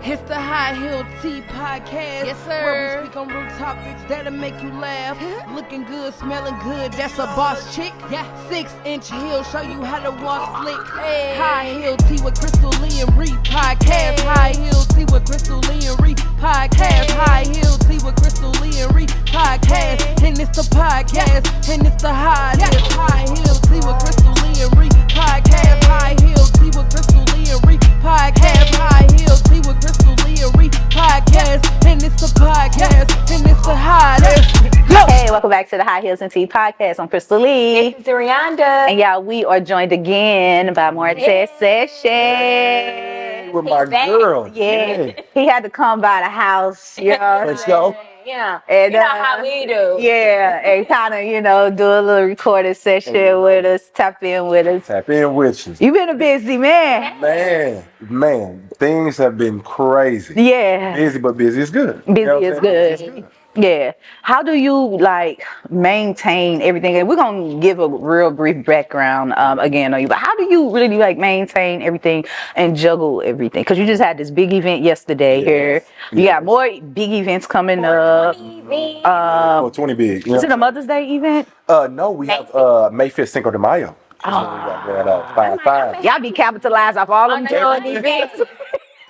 It's the High Heel Tea Podcast. Yes, sir. Where we speak on real topics that'll make you laugh. Looking good, smelling good, that's a boss chick. Yeah. 6-inch heel, show you how to walk slick. Hey. High Heel Tea with Crystal Lee and Reed Podcast. Hey. High Heel Tea with Crystal Lee and Reed Podcast. Hey. High Heel Tea with Crystal Lee and Reed Podcast. Hey. And it's the podcast, and it's the High Heel. High Heel Tea with Crystal Lee and Reed Podcast. High Heel Tea with Crystal Lee and Reed Podcast. High Heel Tea with Crystal Lee and Reed Podcast. And it's the podcast, and it's the hottest. Hey, welcome back to the High Heels and Tea Podcast. I'm Crystal Lee. This is Rihanna. And y'all, we are joined again by Martez Session. With my girl. Yeah. He had to come by the house, you know. Let's go. Yeah. And, you know how we do. Yeah, and kind of, do a little recording session with us, tap in with us. Tap in with you. You've been a busy man. Man, things have been crazy. Yeah. Busy, but busy is good. Busy You know what is I'm good. saying? Busy is good. Yeah. How do you maintain everything? And we're gonna give a real brief background again on you, but how do you really maintain everything and juggle everything? Because you just had this big event yesterday here. You got more big events coming up. 20 big. Is it a Mother's Day event? No, we have May 5th Cinco de Mayo. Oh. 5-5. Y'all be capitalized off all them events.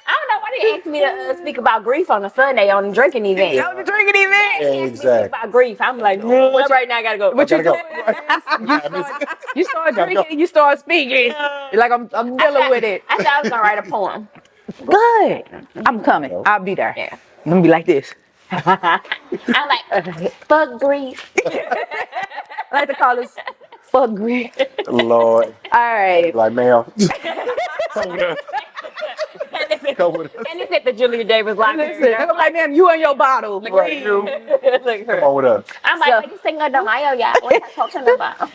I don't know why they asked me to speak about grief on a Sunday on a drinking event. On the drinking event. Exactly. About grief. I'm like, well, right now I gotta go. What you doing? You start drinking, you start speaking. You're like, I'm dealing with it. I thought I was gonna write a poem. Good. I'm coming. I'll be there. Yeah. I'm gonna be like this. I'm like, fuck grief. I like to call this fuck grief. Lord. All right. Like, ma'am. And it's at the Julia Davis library. Listen, I'm like, man, you and your bottle. Right, you. Look, Come on with us. I'm like, what you Cinco de Mayo, y'all? What are you talking about?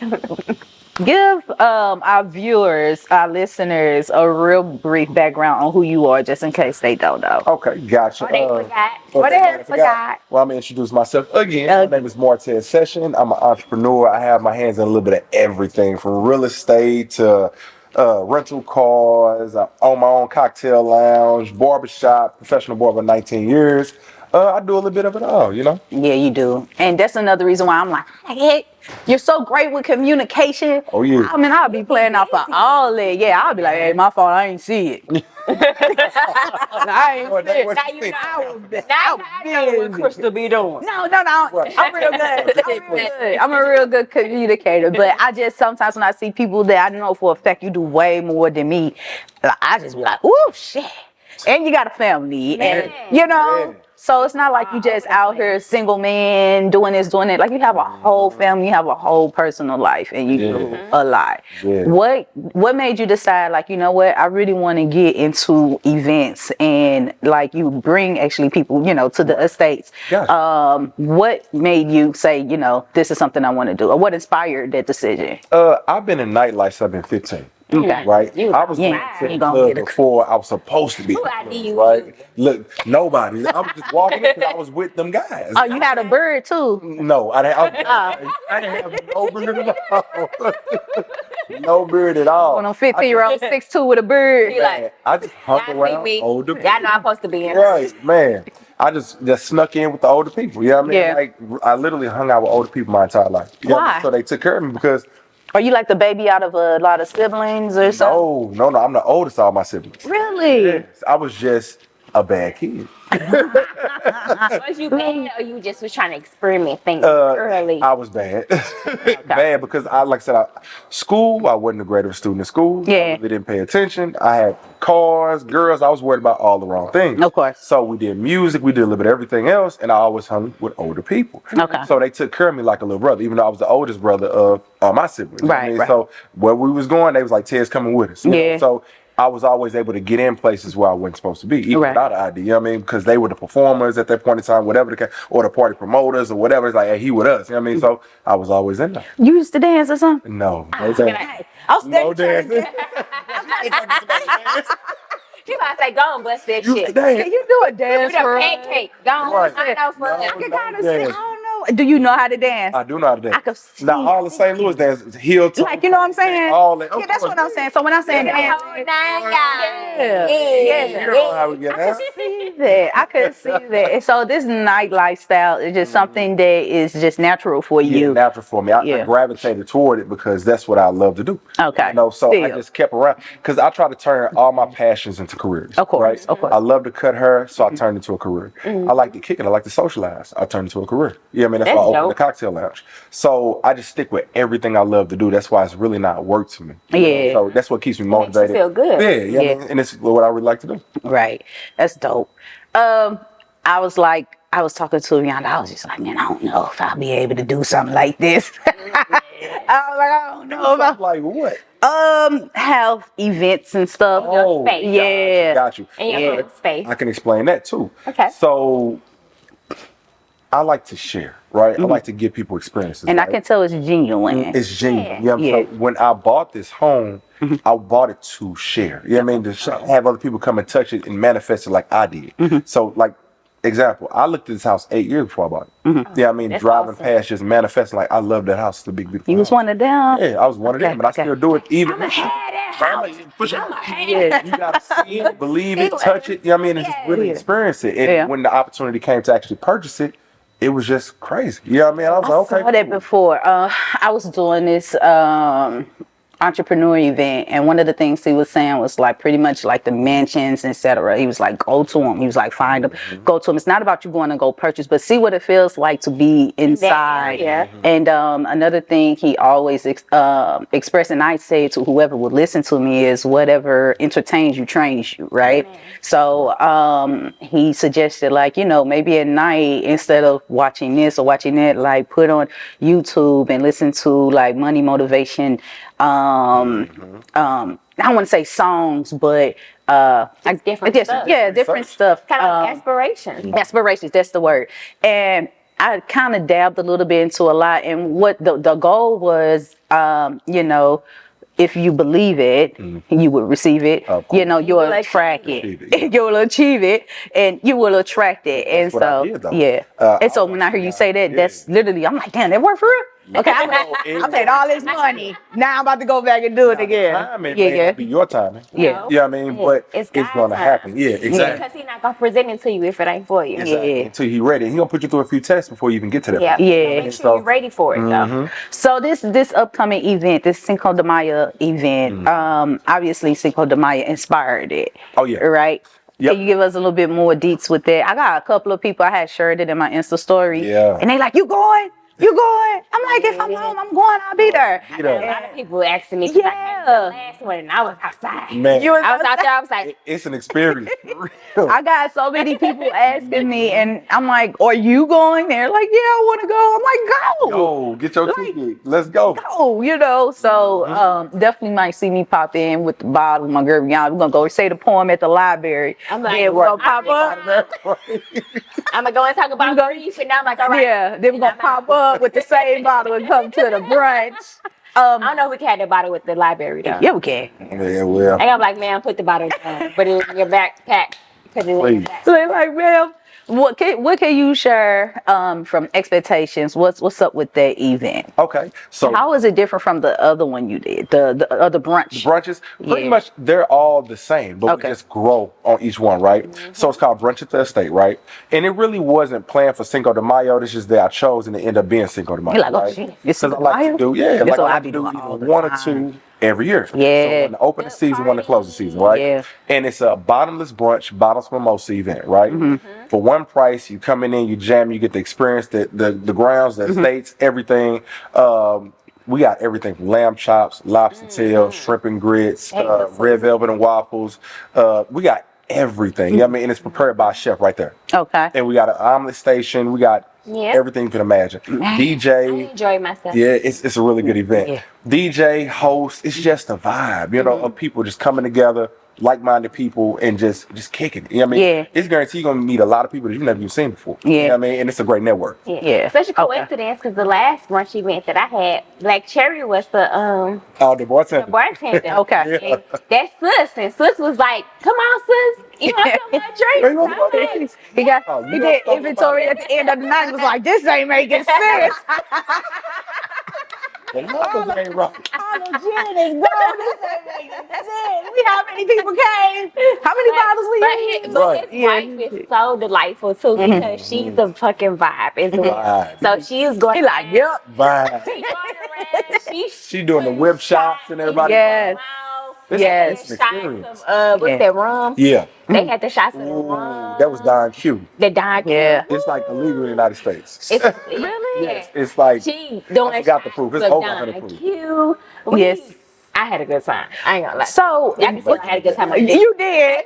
Give our viewers, our listeners, a real brief background on who you are, just in case they don't know. Okay, gotcha. They forgot. What they forgot? Well, I'm going to introduce myself again. My name is Martez Session. I'm an entrepreneur. I have my hands in a little bit of everything, from real estate to rental cars. I own my own cocktail lounge, barbershop, professional barber, 19 years. I do a little bit of it all, you know? Yeah, you do. And that's another reason why I'm like, hey, you're so great with communication. Oh, yeah. I mean, I'll be playing off of all that. Yeah, I'll be like, hey, my fault, I ain't see it. I ain't see it. Now you know. Now I know what Crystal be doing. No. I'm real good. I'm a real good communicator. But I just sometimes when I see people that I know for a fact you do way more than me, I just be like, ooh, shit. And you got a family, and so it's not like you just out here single man doing this, doing it. Like you have a whole family, you have a whole personal life, and you do a lot. Yeah. What made you decide, like, you know what, I really want to get into events and like you bring actually people, to the estates. Gotcha. What made you say, this is something I want to do, or what inspired that decision? I've been in nightlife since I've been 15. Okay. Right? I was in the club before I was supposed to be. Right? Look, nobody. I was just walking in because I was with them guys. Oh, you had a bird too? No, I didn't have no bird at all. No bird at all. When I'm 15-year-old, 6'2" with a bird. I just hung around older people. Y'all know I'm supposed to be in. Right, man. I just snuck in with the older people. You know what I mean? Yeah. Like, I literally hung out with older people my entire life. Why? So they took care of me because... Are you like the baby out of a lot of siblings or something? No. I'm the oldest of all my siblings. Really? Yes. I was just a bad kid. Was you bad or you just was trying to experiment things early? I was bad. Bad because school, I wasn't the greatest student in school. Yeah. I really didn't pay attention. I had cars, girls, I was worried about all the wrong things. Of course. So we did music, we did a little bit of everything else, and I always hung with older people. Okay. So they took care of me like a little brother, even though I was the oldest brother of all my siblings. Right, right. So where we was going, they was like, Ted's coming with us. You know? Yeah. So I was always able to get in places where I wasn't supposed to be, even without an ID. You know what I mean? Because they were the performers at that point in time, whatever the case, or the party promoters or whatever. It's like, hey, he with us. You know what I mean? So I was always in there. You used to dance or something? No. I'll No dancing. She might say, go and bust that shit. Can you do a dance With a for us? pancake. Go on. I know for I can kind of see. I don't know. Do you know how to dance? I do know how to dance. I can see. Now, all the St. Louis dance, heel toe. Like, you know what I'm saying? All that. Yeah, that's what I'm saying. So when I'm saying dance, Yeah. You know how we get that. see that. I could see that. And so this night lifestyle is just something that is just natural for Yeah, you. natural for me. I gravitated toward it because that's what I love to do. Okay. You know, so I Still. just kept around because I try to turn all my passions into careers. Of course, right? of course. I love to cut hair, so I turned into a career. I like to kick it. I like to socialize. I turned into a career. Yeah, I mean, that's why I opened the cocktail lounge. So I just stick with everything I love to do. That's why it's really not work to me. Yeah. So that's what keeps me motivated. Makes you feel good. Yeah. I mean, and it's what I really like to do. Right. That's dope. I was talking to him and I was just like, man, I don't know if I'll be able to do something like this. I was like, I don't know if Like what? have events and stuff. Your space. Yeah. Got you. In your own space. I can explain that too. Okay. So I like to share, right? I like to give people experiences. And right? I can tell it's genuine. It's genuine. Yeah. Yeah. So when I bought this home, I bought it to share. You know what I mean? To have other people come and touch it and manifest it like I did. So like, example, I looked at this house 8 years before I bought it. Yeah, I mean, That's driving awesome. past, just manifesting like I love that house. It's a big, beautiful You was house. one of them? Yeah, I was one of them, but I still do it even. I'ma have that house. I'ma have Yeah. You gotta see it, believe it, touch it. You know what I mean? And just really Yeah. experience it. And Yeah. when the opportunity came to actually purchase it, it was just crazy. You know what I mean? I was I like, saw okay. that before. I was doing this entrepreneur event, and one of the things he was saying was like pretty much like the mansions, etc. He was like, go to them. He was like, find them, go to them. It's not about you going to go purchase, but see what it feels like to be inside. area. And another thing he always expressed, and I say to whoever would listen to me, is whatever entertains you trains you, right? So he suggested, like, you know, maybe at night, instead of watching this or watching that, like put on YouTube and listen to like money motivation. I don't want to say songs, but different stuff. Yeah, different stuff. Kind of like aspiration. Aspirations, that's the word. And I kind of dabbed a little bit into a lot. And what the goal was, you know, if you believe it, you will receive it. You know, you'll will attract achieve it. You'll achieve it, and you will attract it. And what I so, did, though. yeah. And so when I hear you say that, that's literally, I'm like, damn, that worked for real. Okay, I paid all this money. Now I'm about to go back and do it again. Timing may not be your timing. Yeah. You know what I mean? But it's God's going to time. happen. Yeah, exactly. Because he's not gonna present it to you if it ain't for you. Exactly. Yeah. Until you're ready. He's going to put you through a few tests before you even get to that. Yeah. point. Yeah. Make sure you're ready for it though. So this upcoming event, this Cinco de Mayo event, obviously Cinco de Mayo inspired it. Oh, yeah. Right? Yep. Can you give us a little bit more deets with that? I got a couple of people, I had shared it in my Insta story. Yeah. And they like, you going? You going? I'm like, if I'm home, I'm going, I'll be there. You know, A lot of people asking me, 'cause I came to the last one and I was outside. man, You was I was out there, I was like, it's an experience. For real. I got so many people asking me, and I'm like, are you going? They're like, yeah, I want to go. I'm like, go. Yo, get your ticket. Let's go. Go, you know. So definitely might see me pop in with the bottle, my girl. We're gonna go say the poem at the library. I'm like, Then we're gonna pop up. I'm gonna go and talk about grief, and now I'm like, all right. Yeah, then we're gonna pop up with the same bottle and come to the brunch. I don't know if we can have the bottle with the library though. Yeah, we can. Yeah, well. And I'm like, man, put the bottle down, put it in your backpack. Put it in your Please. backpack. So they're like, ma'am, what can you share from expectations? What's up with that event? Okay. So How is it different from the other one you did, the other brunch? brunches, pretty Yeah. much they're all the same, but Okay. we just grow on each one, right? So it's called Brunch at the Estate, right? And it really wasn't planned for Cinco de Mayo. This is that I chose and it ended up being Cinco de Mayo. You're like, oh, right? shit, it's 'Cause Cinco I de like Mayo? to do, yeah, That's like what I I like be to do doing either all the one or time. two every year. Yeah. So one to open the season, one to close the season, right? Yeah. And it's a bottomless brunch, bottomless mimosa event, right? For one price, you come in, you jam, you get the experience, the grounds, the estates, everything. We got everything from lamb chops, lobster tails, shrimp and grits, red velvet and waffles. We got everything. You know what I mean? And it's prepared by a chef right there. Okay. And we got an omelet station. We got Yeah. everything you can imagine. I DJ. enjoy myself. Yeah, it's a really good event. Yeah. DJ, host, it's just a vibe, you know, of people just coming together, like-minded people, and just kicking it. You know what I mean? Yeah. It's guaranteed you're going to meet a lot of people that you've never even seen before. Yeah. You know what I mean? And it's a great network. Yeah. Such a Okay. coincidence because the last brunch event that I had, Black Cherry was the Oh, the bartender. bartender. Okay. Yeah. And that's Sus, and Sus was like, "Come on, Sus, you want some more drinks?" Bring on I'm more like, drinks. He got Oh, he you did don't talk inventory about at the end of the night. Was like, this ain't making sense. The numbers ain't right. Halogenics, bro. This ain't making sense. We how many people came? How many bottles we used? But his Yeah. wife is so delightful too because she's a fucking vibe as well. Vibe. So she's going. He like, yep. Vibe. She going around. She doing the whip shots and everybody. Yes. It's Yes. an experience. What's that rum? Yeah. They had the shots of the Ooh, rum. that was Don Q. The Don Q. Yeah. It's like illegal in the United States. It's really. Yes, it's like She doing. I forgot the proof. It's shots of over 100 Don proof. Q. Yes. I had a good time. I ain't gonna lie. So I can say I had a good time. you did.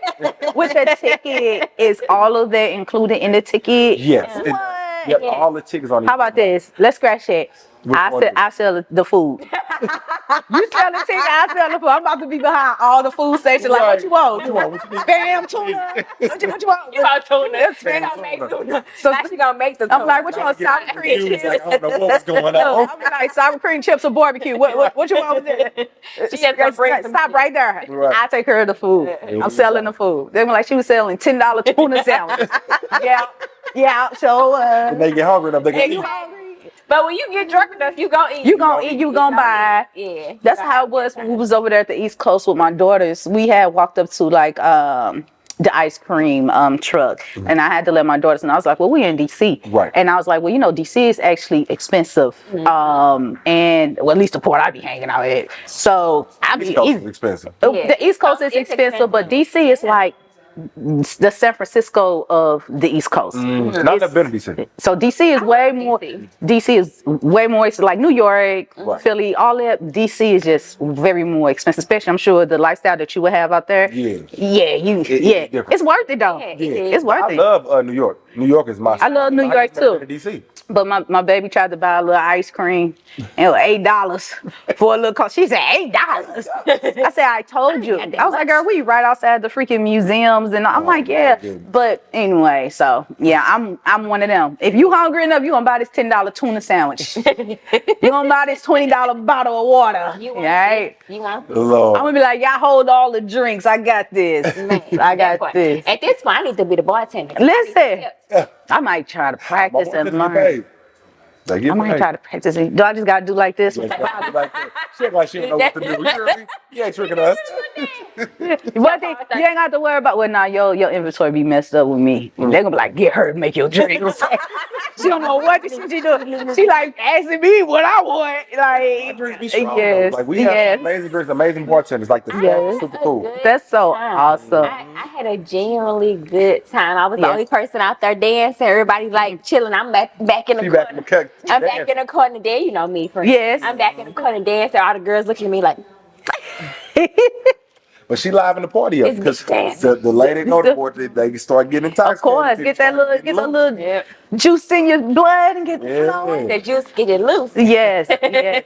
With the ticket, is all of that included in the ticket? Yes. What? Yep, all the tickets on. How about this? Let's scratch it. Which one is it? I sell the food. You sell the ticket, I sell the food. I'm about to be behind all the food stations. Like, what you want? What you want? What you need? Spam tuna. What you want? You want tuna? Spam Gonna make tuna. tuna. So Now she gonna make the tuna. I'm like, what you want? Sour cream She was chips. like, I don't know what's going No, on. I'm like sour cream chips or barbecue. What you want with it? She just gonna bring some Stop right there. Right. I take care of the food. I'm selling the food. They were like, she was selling $10 tuna sandwiches. Yeah. So When they get hungry enough, they and can you eat. hungry? But when you get drunk enough, you gonna eat. You gonna eat, you gonna buy. Yeah. That's how it was when we was over there at the East Coast with my daughters. We had walked up to like the ice cream truck, and I had to let my daughters know. I was like, well, we in DC, Right. and I was like, well, you know, DC is actually expensive, and well, at least the port I be hanging out at. So I be East Coast is expensive. the East Coast is It's expensive, but DC is like the San Francisco of the East Coast. Not that been to DC. So DC is way more. DC is way more. It's like New York, Right. Philly, all that. DC is just very more expensive. Especially, I'm sure the lifestyle that you would have out there. Yeah. It's different. it's worth it though. Yeah. It's worth I it. love New York. New York is my. I love New York, just never too. been to DC. But my baby tried to buy a little ice cream, and it was $8 for a little coat. She said $8. I said, I told you. I was like, girl, we right outside the freaking museums, and I'm like, yeah. goodness. But anyway, so yeah, I'm one of them. If you hungry enough, you gonna buy this $10 tuna sandwich. You gonna buy this $20 bottle of water. You All want right. this? You want this? Lord. I'm gonna be like, y'all hold all the drinks. I got this. I got this. At this point, I need to be the bartender. Listen, I might try to practice and learn. They get I might paid. try to practice it. Do I just gotta do like this? Like that. She act like she don't know what to do. You hear me? You ain't tricking us. What you ain't got to worry about. Well, now your inventory be messed up with me. They're gonna be like, get her to make your drinks. She don't know what she do. She like asking me what I want. Like, Drinks be strong, though. yes, Like we have yes. amazing drinks, amazing bartenders. Like the Yes. super cool. That's so awesome. I had a genuinely good time. I was the Yeah. only person out there dancing. Everybody like chilling. I'm back in the She corner. back in the cut. I'm back in the corner there. You know me, friend. Yes. I'm back in the corner dancing. All the girls looking at me like, But she live in the party up It's because dancing. the lady know the party, they start getting intoxicated. Of course, get that little juice in your blood and get flowing. the juice get it loose. Yes, yes.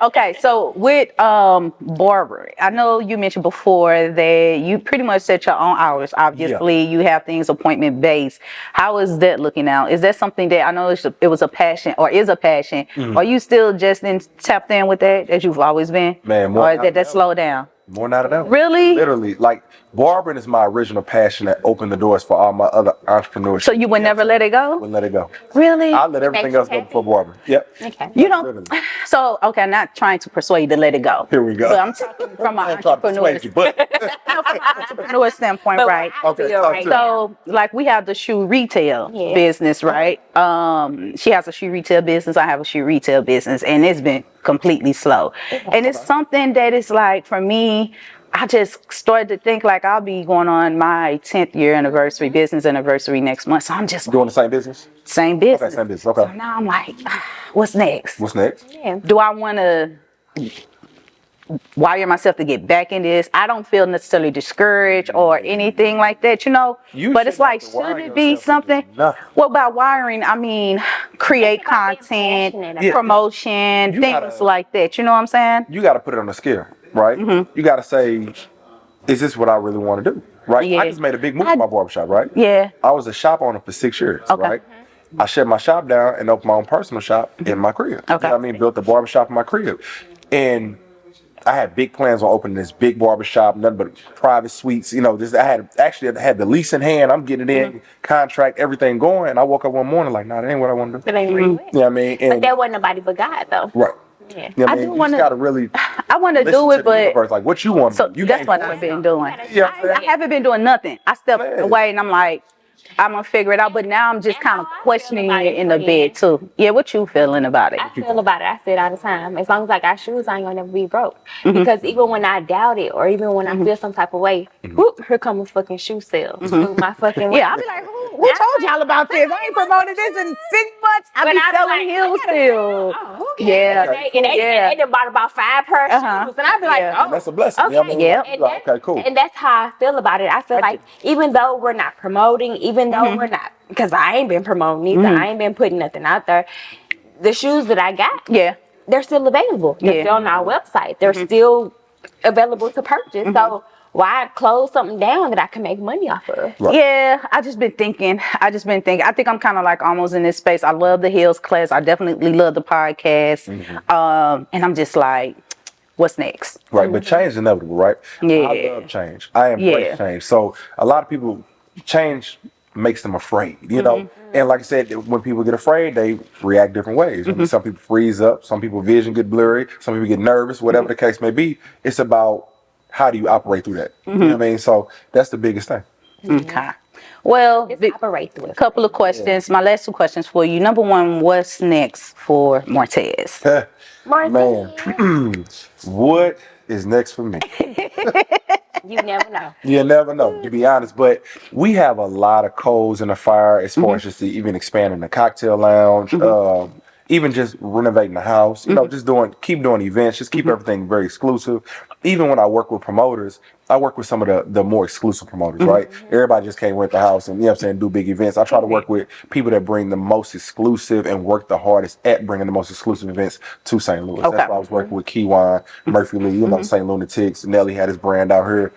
Okay, so with barbering, I know you mentioned before that you pretty much set your own hours. Obviously, you have things appointment based. How is that looking out? Is that something that I know it was a passion or is a passion? Are you still just tapped in with that as you've always been? Man, more or is now that slowed down? More not enough. Really? Literally, like barbering is my original passion that opened the doors for all my other entrepreneurship. So you would never let it go? Wouldn't let it go. Really? I let everything else go before barbering. Yep. Okay. You know, Literally. so okay, I'm not trying to persuade you to let it go. Here we go. But I'm talking from an I ain't trying to entrepreneur, persuade you, but entrepreneur standpoint, But right? I Okay, feel talk right to me. now. So, like, we have the shoe retail Yeah. business, right? She has a shoe retail business. I have a shoe retail business, and it's been completely slow. And it's something that is like, for me, I just started to think like I'll be going on my 10th year anniversary, business anniversary next month. So I'm just doing the same business. same business. Okay, same business. Okay. So now I'm like, what's next? What's next? Yeah. Do I want to wire myself to get back in this? I don't feel necessarily discouraged or anything like that, you know. You but it's shouldn't like, have to wire should it be yourself to something? do nothing. Well, by wiring, I mean create It's about being content, passionate about it. promotion, You things gotta- like that. You know what I'm saying? You got to put it on a scale, right? You got to say, is this what I really want to do? Right? Yeah. I just made a big move in my barbershop, right? Yeah. I was a shop owner for 6 years, Okay. right? I shut my shop down and opened my own personal shop in my crib. You know what I mean? Built a barbershop in my crib. And I had big plans on opening this big barbershop, nothing but private suites. You know, I had the lease in hand. I'm getting it in, contract, everything going. And I woke up one morning like, nah, that ain't what I want to do. But ain't really You know what I mean? But And, there wasn't nobody but God though. right. Yeah. You know what I I mean? do You wanna- just gotta really I want to listen do to it, the but universe, like what you want to so do. You that's can't what force I've it. been doing. Yeah, I haven't been doing nothing. I stepped Man. away and I'm like, I'm gonna figure it out. But now I'm just And kind of how I feel questioning about it it, in a friend. bit too. Yeah, what you feeling about it? I feel about it. I say it all the time. As long as I got shoes, I ain't gonna never be broke. Because even when I doubt it, or even when I feel some type of way, whoop, here come a fucking shoe sale through my fucking. Yeah, I'll be like, who told y'all about this? I ain't promoted this in 6 months. I be selling heels still. Oh, okay. Yeah. And they done bought about 5 pair of shoes, and I be like, Yeah. oh, And that's a blessing. okay. You know what I mean? Yeah. And Like, okay, cool. And that's how I feel about it. I feel like even though we're not promoting, even though we're not, because I ain't been promoting either, I ain't been putting nothing out there. The shoes that I got, Yeah. they're still available. They're still on our website. They're still available to purchase. So why close something down that I can make money off of? Right. Yeah, I just been thinking. I think I'm kind of like almost in this space. I love the heels class. I definitely love the podcast. And I'm just like, what's next? Right, but change is inevitable, right? Yeah. I love change. I embrace Yeah. change. So a lot of people, change makes them afraid, you know? And like I said, when people get afraid, they react different ways. I mean, some people freeze up, some people vision get blurry, some people get nervous, whatever the case may be. It's about how do you operate through that? You know what I mean? So that's the biggest thing. Okay. Well, Just operate through it. couple of questions. My last 2 questions for you. Number 1, what's next for Martez? Man, what is next for me? You never know. You never know, to be honest. But we have a lot of coals in the fire as far as just even expanding the cocktail lounge, even just renovating the house. You know, just keep doing events, just keep everything very exclusive. Even when I work with promoters, I work with some of the more exclusive promoters, right? Everybody just can't rent the house and, you know what I'm saying, do big events. I try to work with people that bring the most exclusive and work the hardest at bringing the most exclusive events to St. Louis. Okay. That's why I was working with Keywan, Murphy Lee, you know, St. Lunatics. Nelly had his brand out here.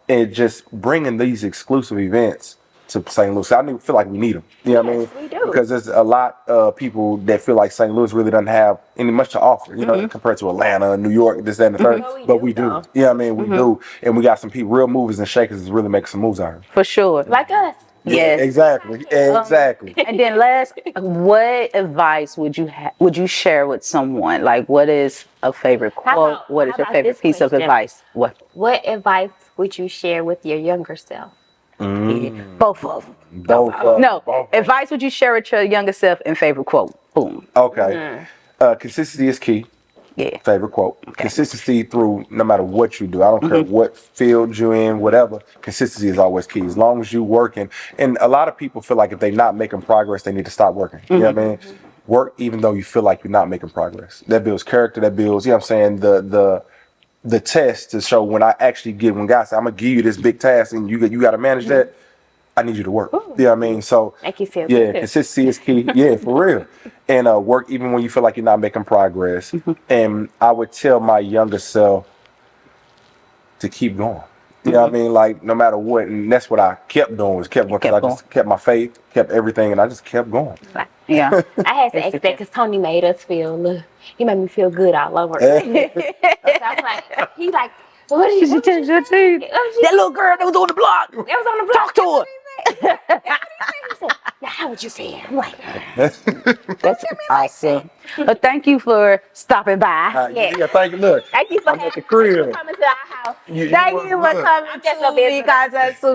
And just bringing these exclusive events to St. Louis. I feel like we need them. You know what I mean? we do. Because there's a lot of people that feel like St. Louis really doesn't have any much to offer, you know, compared to Atlanta, New York, this, that, and the third. But we do. though. You know what I mean? We do. And we got some people, real movers and shakers that's really making some moves out here. For sure. Like us. Yes. Exactly. Exactly. And then last, what advice would you share with someone? Like, what is a favorite quote? What is how your about favorite this piece of question? advice? What? What advice would you share with your younger self? Both of them. Both of them. No. Both. Advice would you share with your younger self and favorite quote? Boom. Okay. Consistency is key. Yeah. Favorite quote. Consistency through no matter what you do. I don't care what field you're in, whatever. Consistency is always key. As long as you working. And a lot of people feel like if they're not making progress, they need to stop working. You know what I mean? Work even though you feel like you're not making progress. That builds character. That builds, you know what I'm saying, the test to show when I actually when God said, I'm gonna give you this big task and you got to manage that. I need you to work. You know what I mean? So Make you feel yeah, good. consistency is key. Yeah, for real. And work even when you feel like you're not making progress. And I would tell my younger self to keep going. You know what I mean? Like no matter what, and that's what I kept doing was kept going because I just kept my faith, kept everything, and I just kept going. Yeah. I had to ask that because Tony made us feel, he made me feel good all over. So I'm like, he like, what did you say? That little girl that was on the block. That was on the block. Talk to her. He said, now how would you feel? I'm like, That's awesome. But thank you for stopping by. Yeah, thank you. Look, thank you for I'm at the crib. coming to our house. Thank you for coming just to a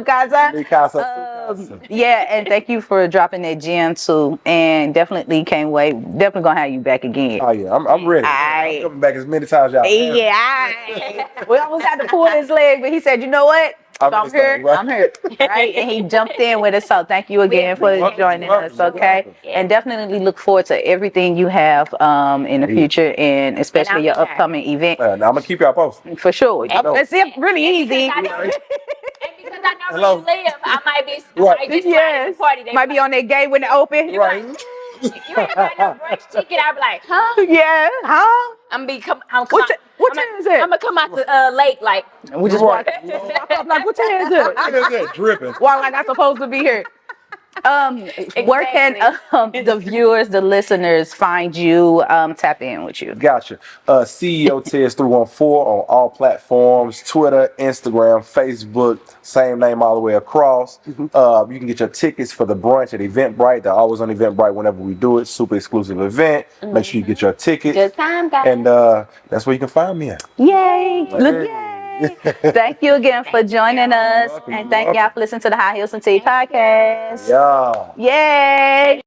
business. Mi Casa. Yeah, and thank you for dropping that gem too. And definitely can't wait. Definitely gonna have you back again. Oh yeah, I'm ready. I'm coming back as many times y'all. We almost had to pull his leg, but he said, you know what? If I'm here, I'm here. Right? And he jumped in with us. So thank you again for joining us, okay? And definitely look forward to everything you have in the future and especially your upcoming event. I'm gonna keep y'all posted. For sure. It's really easy. And because I know where you live, I might be Yes. party. Might be on that gate when it open. Right. You ain't got no brunch ticket. I'll be like, huh? Yeah. Huh? I'm What time is it? I'm gonna come out the lake like. We just walk up like, what time is it? Look at that dripping. Walk like I'm supposed to be here. Where can the viewers, the listeners find you, tap in with you? Gotcha. CEO Tez 314 on all platforms: Twitter, Instagram, Facebook. Same name all the way across. You can get your tickets for the brunch at Eventbrite. They're always on Eventbrite whenever we do it. Super exclusive event. Make sure you get your tickets. Good time, guys. And that's where you can find me at. Yay! Look, yay! Thank you again for joining us, and thank y'all for listening to the High Heels and Tea podcast. Yeah. Yay!